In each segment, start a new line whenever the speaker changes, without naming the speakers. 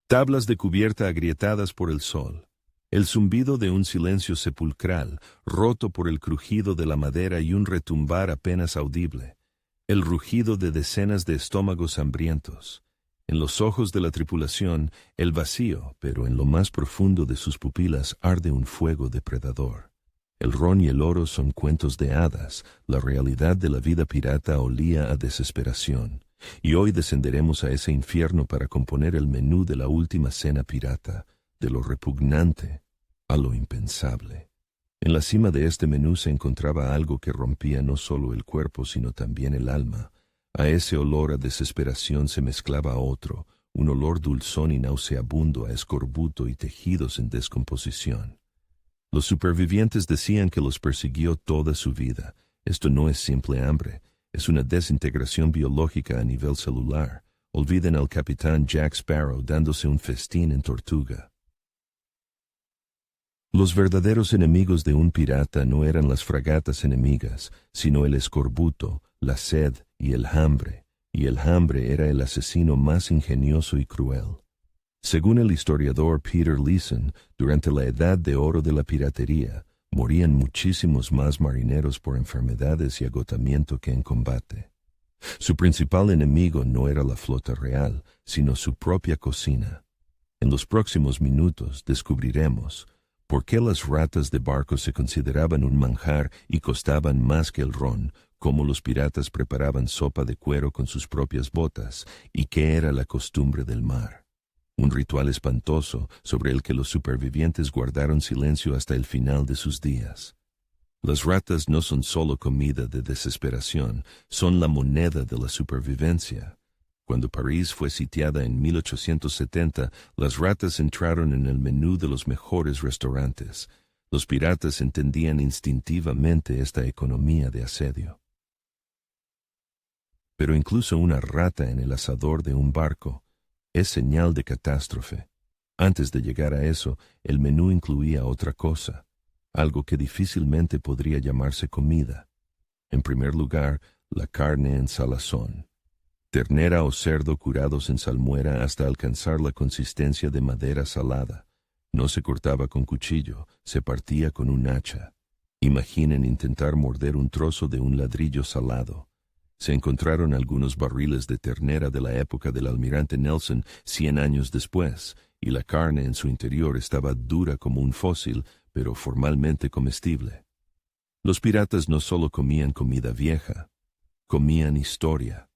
Tablas de cubierta agrietadas por el sol. El zumbido de un silencio sepulcral, roto por el crujido de la madera y un retumbar apenas audible. El rugido de decenas de estómagos hambrientos. En los ojos de la tripulación, el vacío, pero en lo más profundo de sus pupilas arde un fuego depredador. El ron y el oro son cuentos de hadas, la realidad de la vida pirata olía a desesperación. Y hoy descenderemos a ese infierno para componer el menú de la última cena pirata, de lo repugnante a lo impensable. En la cima de este menú se encontraba algo que rompía no solo el cuerpo, sino también el alma. A ese olor a desesperación se mezclaba otro, un olor dulzón y nauseabundo a escorbuto y tejidos en descomposición. Los supervivientes decían que los persiguió toda su vida. Esto no es simple hambre, es una desintegración biológica a nivel celular. Olviden al capitán Jack Sparrow dándose un festín en Tortuga. Los verdaderos enemigos de un pirata no eran las fragatas enemigas, sino el escorbuto, la sed y el hambre era el asesino más ingenioso y cruel. Según el historiador Peter Leeson, durante la edad de oro de la piratería, morían muchísimos más marineros por enfermedades y agotamiento que en combate. Su principal enemigo no era la flota real, sino su propia cocina. En los próximos minutos descubriremos por qué las ratas de barco se consideraban un manjar y costaban más que el ron, cómo los piratas preparaban sopa de cuero con sus propias botas y qué era la costumbre del mar. Un ritual espantoso sobre el que los supervivientes guardaron silencio hasta el final de sus días. Las ratas no son solo comida de desesperación, son la moneda de la supervivencia. Cuando París fue sitiada en 1870, las ratas entraron en el menú de los mejores restaurantes. Los piratas entendían instintivamente esta economía de asedio. Pero incluso una rata en el asador de un barco es señal de catástrofe. Antes de llegar a eso, el menú incluía otra cosa, algo que difícilmente podría llamarse comida. En primer lugar, la carne en salazón. Ternera o cerdo curados en salmuera hasta alcanzar la consistencia de madera salada. No se cortaba con cuchillo, se partía con un hacha. Imaginen intentar morder un trozo de un ladrillo salado. Se encontraron algunos barriles de ternera de la época del almirante Nelson 100 años después, y la carne en su interior estaba dura como un fósil, pero formalmente comestible. Los piratas no solo comían comida vieja, comían historia.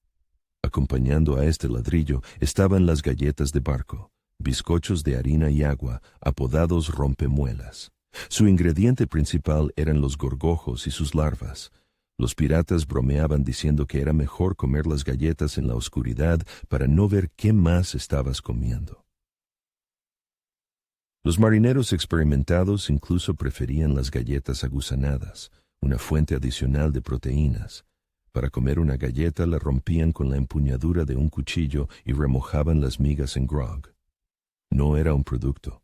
Acompañando a este ladrillo estaban las galletas de barco, bizcochos de harina y agua, apodados rompemuelas. Su ingrediente principal eran los gorgojos y sus larvas. Los piratas bromeaban diciendo que era mejor comer las galletas en la oscuridad para no ver qué más estabas comiendo. Los marineros experimentados incluso preferían las galletas agusanadas, una fuente adicional de proteínas. Para comer una galleta la rompían con la empuñadura de un cuchillo y remojaban las migas en grog. No era un producto.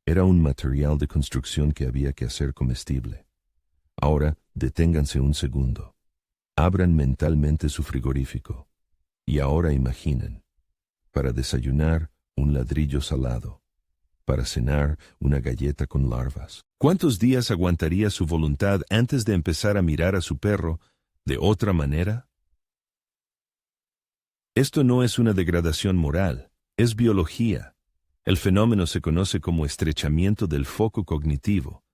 Era un material de construcción que había que hacer comestible. Ahora, deténganse un segundo. Abran mentalmente su frigorífico. Y ahora imaginen. Para desayunar, un ladrillo salado. Para cenar, una galleta con larvas. ¿Cuántos días aguantaría su voluntad antes de empezar a mirar a su perro de otra manera? Esto no es una degradación moral, es biología. El fenómeno se conoce como estrechamiento del foco cognitivo.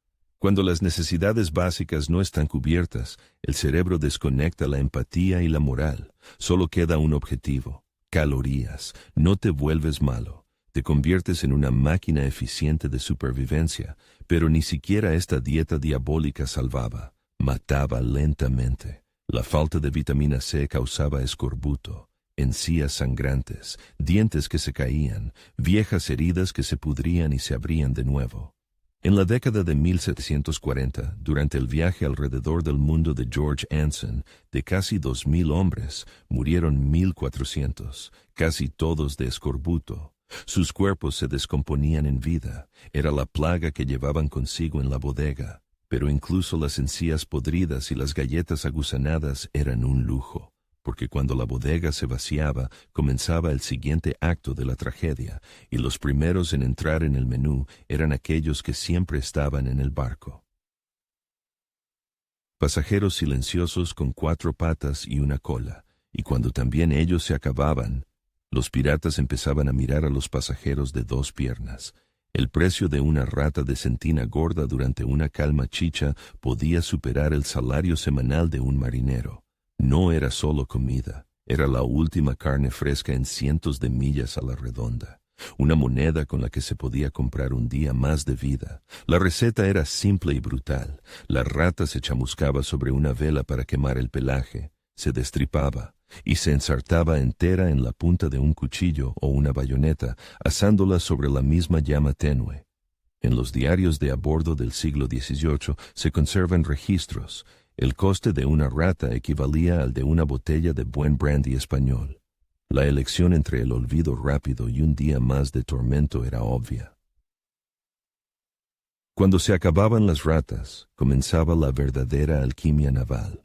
Cuando las necesidades básicas no están cubiertas, el cerebro desconecta la empatía y la moral. Solo queda un objetivo: calorías. No te vuelves malo. Te conviertes en una máquina eficiente de supervivencia, pero ni siquiera esta dieta diabólica salvaba. Mataba lentamente. La falta de vitamina C causaba escorbuto, encías sangrantes, dientes que se caían, viejas heridas que se pudrían y se abrían de nuevo. En la década de 1740, durante el viaje alrededor del mundo de George Anson, de casi 2,000 hombres, murieron 1,400, casi todos de escorbuto. Sus cuerpos se descomponían en vida, era la plaga que llevaban consigo en la bodega. Pero incluso las encías podridas y las galletas agusanadas eran un lujo, porque cuando la bodega se vaciaba, comenzaba el siguiente acto de la tragedia, y los primeros en entrar en el menú eran aquellos que siempre estaban en el barco. Pasajeros silenciosos con 4 patas y una cola, y cuando también ellos se acababan, los piratas empezaban a mirar a los pasajeros de 2 piernas. El precio de una rata de centina gorda durante una calma chicha podía superar el salario semanal de un marinero. No era solo comida, era la última carne fresca en cientos de millas a la redonda. Una moneda con la que se podía comprar un día más de vida. La receta era simple y brutal. La rata se chamuscaba sobre una vela para quemar el pelaje, se destripaba y se ensartaba entera en la punta de un cuchillo o una bayoneta, asándola sobre la misma llama tenue. En los diarios de a bordo del siglo XVIII se conservan registros. El coste de una rata equivalía al de una botella de buen brandy español. La elección entre el olvido rápido y un día más de tormento era obvia. Cuando se acababan las ratas, comenzaba la verdadera alquimia naval.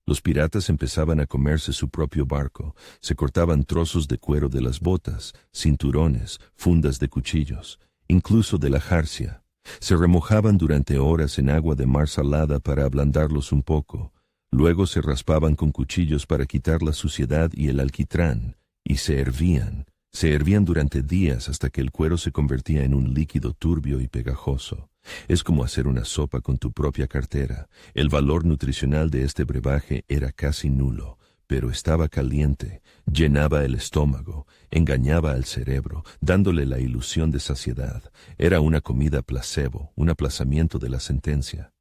Los piratas empezaban a comerse su propio barco, se cortaban trozos de cuero de las botas, cinturones, fundas de cuchillos, incluso de la jarcia. Se remojaban durante horas en agua de mar salada para ablandarlos un poco. Luego se raspaban con cuchillos para quitar la suciedad y el alquitrán, y se hervían durante días hasta que el cuero se convertía en un líquido turbio y pegajoso. Es como hacer una sopa con tu propia cartera. El valor nutricional de este brebaje era casi nulo, pero estaba caliente, llenaba el estómago, engañaba al cerebro, dándole la ilusión de saciedad. Era una comida placebo, un aplazamiento de la sentencia.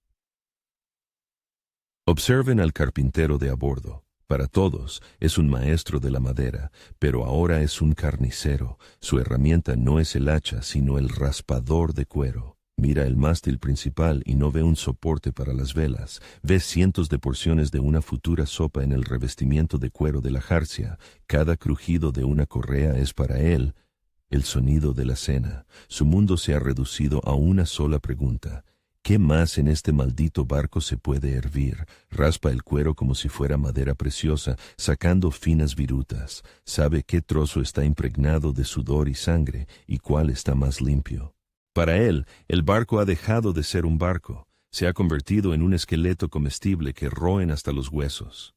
Observen al carpintero de a bordo. Para todos es un maestro de la madera, pero ahora es un carnicero. Su herramienta no es el hacha, sino el raspador de cuero. Mira el mástil principal y no ve un soporte para las velas. Ve cientos de porciones de una futura sopa en el revestimiento de cuero de la jarcia. Cada crujido de una correa es para él el sonido de la cena. Su mundo se ha reducido a una sola pregunta. ¿Qué más en este maldito barco se puede hervir? Raspa el cuero como si fuera madera preciosa, sacando finas virutas. Sabe qué trozo está impregnado de sudor y sangre y cuál está más limpio. Para él, el barco ha dejado de ser un barco. Se ha convertido en un esqueleto comestible que roen hasta los huesos.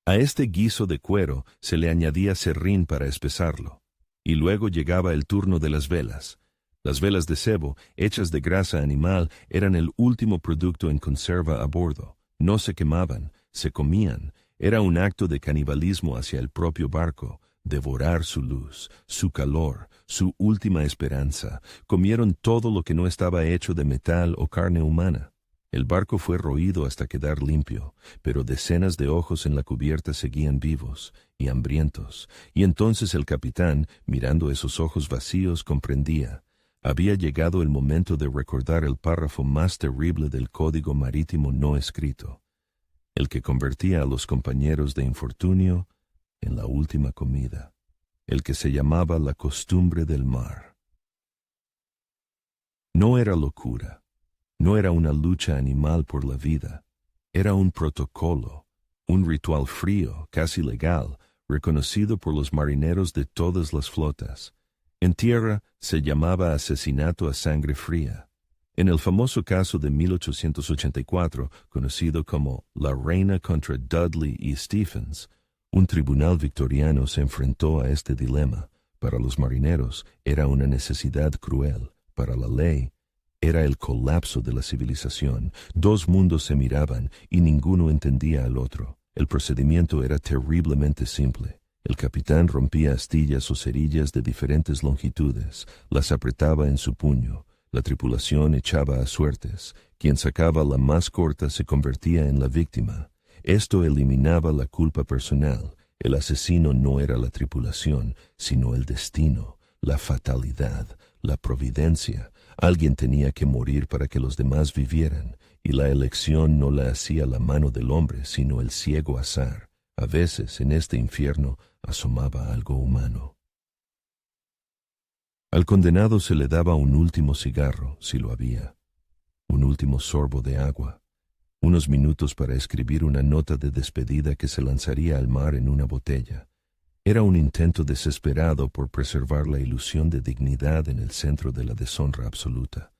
A este guiso de cuero se le añadía serrín para espesarlo. Y luego llegaba el turno de las velas. Las velas de cebo, hechas de grasa animal, eran el último producto en conserva a bordo. No se quemaban, se comían. Era un acto de canibalismo hacia el propio barco. Devorar su luz, su calor, su última esperanza. Comieron todo lo que no estaba hecho de metal o carne humana. El barco fue roído hasta quedar limpio, pero decenas de ojos en la cubierta seguían vivos y hambrientos, y entonces el capitán, mirando esos ojos vacíos, comprendía. Había llegado el momento de recordar el párrafo más terrible del código marítimo no escrito, el que convertía a los compañeros de infortunio en la última comida, el que se llamaba la costumbre del mar. No era locura, no era una lucha animal por la vida, era un protocolo, un ritual frío, casi legal, reconocido por los marineros de todas las flotas. En tierra se llamaba asesinato a sangre fría. En el famoso caso de 1884, conocido como La Reina contra Dudley y Stephens, un tribunal victoriano se enfrentó a este dilema. Para los marineros era una necesidad cruel. Para la ley era el colapso de la civilización. 2 mundos se miraban y ninguno entendía al otro. El procedimiento era terriblemente simple. El capitán rompía astillas o cerillas de diferentes longitudes, las apretaba en su puño. La tripulación echaba a suertes. Quien sacaba la más corta se convertía en la víctima. Esto eliminaba la culpa personal. El asesino no era la tripulación, sino el destino, la fatalidad, la providencia. Alguien tenía que morir para que los demás vivieran, y la elección no la hacía la mano del hombre, sino el ciego azar. A veces, en este infierno, asomaba algo humano. Al condenado se le daba un último cigarro, si lo había, un último sorbo de agua. unos minutos para escribir una nota de despedida que se lanzaría al mar en una botella. Era un intento desesperado por preservar la ilusión de dignidad en el centro de la deshonra absoluta.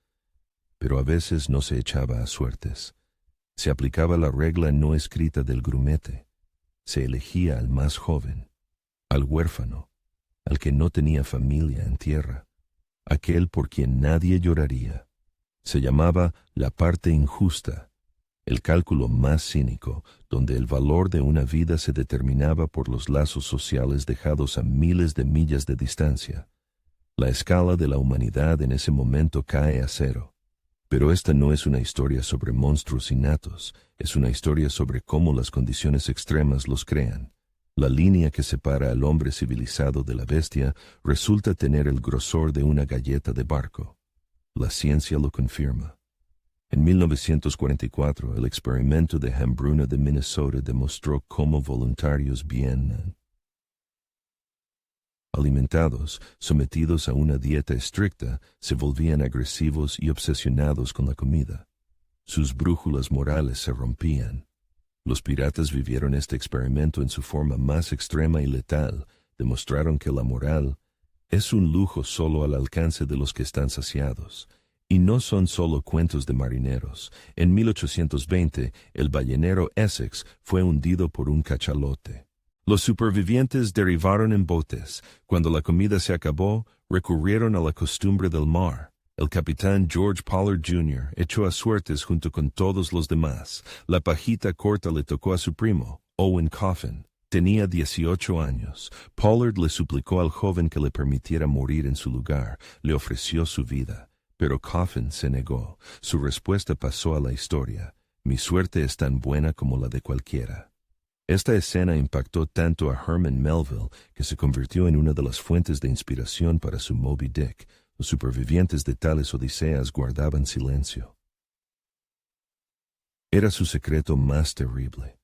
Pero a veces no se echaba a suertes. Se aplicaba la regla no escrita del grumete. Se elegía al más joven, al huérfano, al que no tenía familia en tierra, aquel por quien nadie lloraría. Se llamaba la parte injusta, el cálculo más cínico, donde el valor de una vida se determinaba por los lazos sociales dejados a miles de millas de distancia. La escala de la humanidad en ese momento cae a cero. Pero esta no es una historia sobre monstruos innatos, es una historia sobre cómo las condiciones extremas los crean. La línea que separa al hombre civilizado de la bestia resulta tener el grosor de una galleta de barco. La ciencia lo confirma. En 1944, el experimento de hambruna de Minnesota demostró cómo voluntarios bien alimentados, sometidos a una dieta estricta, se volvían agresivos y obsesionados con la comida. Sus brújulas morales se rompían. Los piratas vivieron este experimento en su forma más extrema y letal. Demostraron que la moral es un lujo solo al alcance de los que están saciados. Y no son solo cuentos de marineros. En 1820, el ballenero Essex fue hundido por un cachalote. Los supervivientes derivaron en botes. Cuando la comida se acabó, recurrieron a la costumbre del mar. El capitán George Pollard Jr. echó a suertes junto con todos los demás. La pajita corta le tocó a su primo, Owen Coffin. Tenía 18 años. Pollard le suplicó al joven que le permitiera morir en su lugar. Le ofreció su vida. Pero Coffin se negó. Su respuesta pasó a la historia. Mi suerte es tan buena como la de cualquiera. Esta escena impactó tanto a Herman Melville que se convirtió en una de las fuentes de inspiración para su Moby Dick. Los supervivientes de tales odiseas guardaban silencio. Era su secreto más terrible.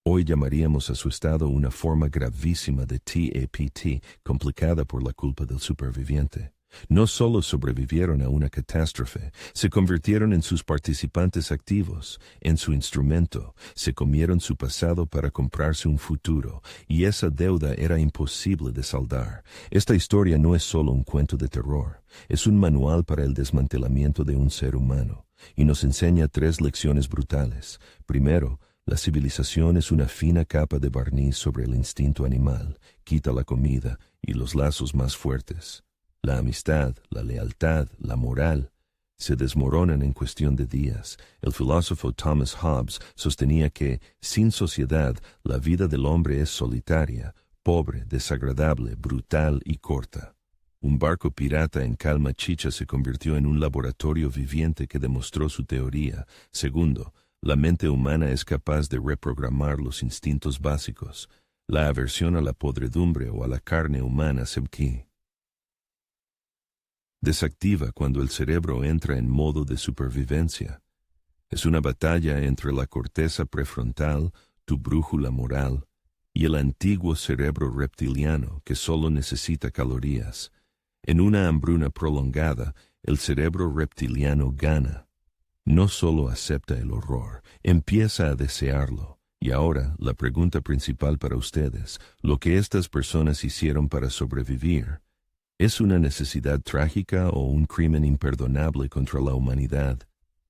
Hoy llamaríamos a su estado una forma gravísima de TAPT, complicada por la culpa del superviviente. No solo sobrevivieron a una catástrofe, se convirtieron en sus participantes activos, en su instrumento, se comieron su pasado para comprarse un futuro, y esa deuda era imposible de saldar. Esta historia no es solo un cuento de terror, es un manual para el desmantelamiento de un ser humano, y nos enseña 3 lecciones brutales. Primero, la civilización es una fina capa de barniz sobre el instinto animal, quita la comida y los lazos más fuertes. La amistad, la lealtad, la moral, se desmoronan en cuestión de días. El filósofo Thomas Hobbes sostenía que, sin sociedad, la vida del hombre es solitaria, pobre, desagradable, brutal y corta. Un barco pirata en calma chicha se convirtió en un laboratorio viviente que demostró su teoría. Segundo, la mente humana es capaz de reprogramar los instintos básicos. La aversión a la podredumbre o a la carne humana se desactiva cuando el cerebro entra en modo de supervivencia. Es una batalla entre la corteza prefrontal, tu brújula moral, y el antiguo cerebro reptiliano que solo necesita calorías. En una hambruna prolongada, el cerebro reptiliano gana. No solo acepta el horror, empieza a desearlo. Y ahora, la pregunta principal para ustedes, lo que estas personas hicieron para sobrevivir, ¿es una necesidad trágica o un crimen imperdonable contra la humanidad?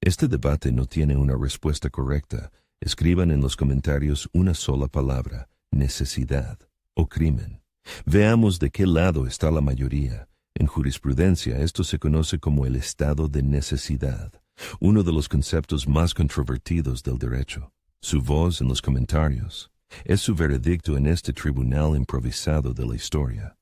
Este debate no tiene una respuesta correcta. Escriban en los comentarios una sola palabra, necesidad o crimen. Veamos de qué lado está la mayoría. En jurisprudencia esto se conoce como el estado de necesidad, uno de los conceptos más controvertidos del derecho. Su voz en los comentarios es su veredicto en este tribunal improvisado de la historia.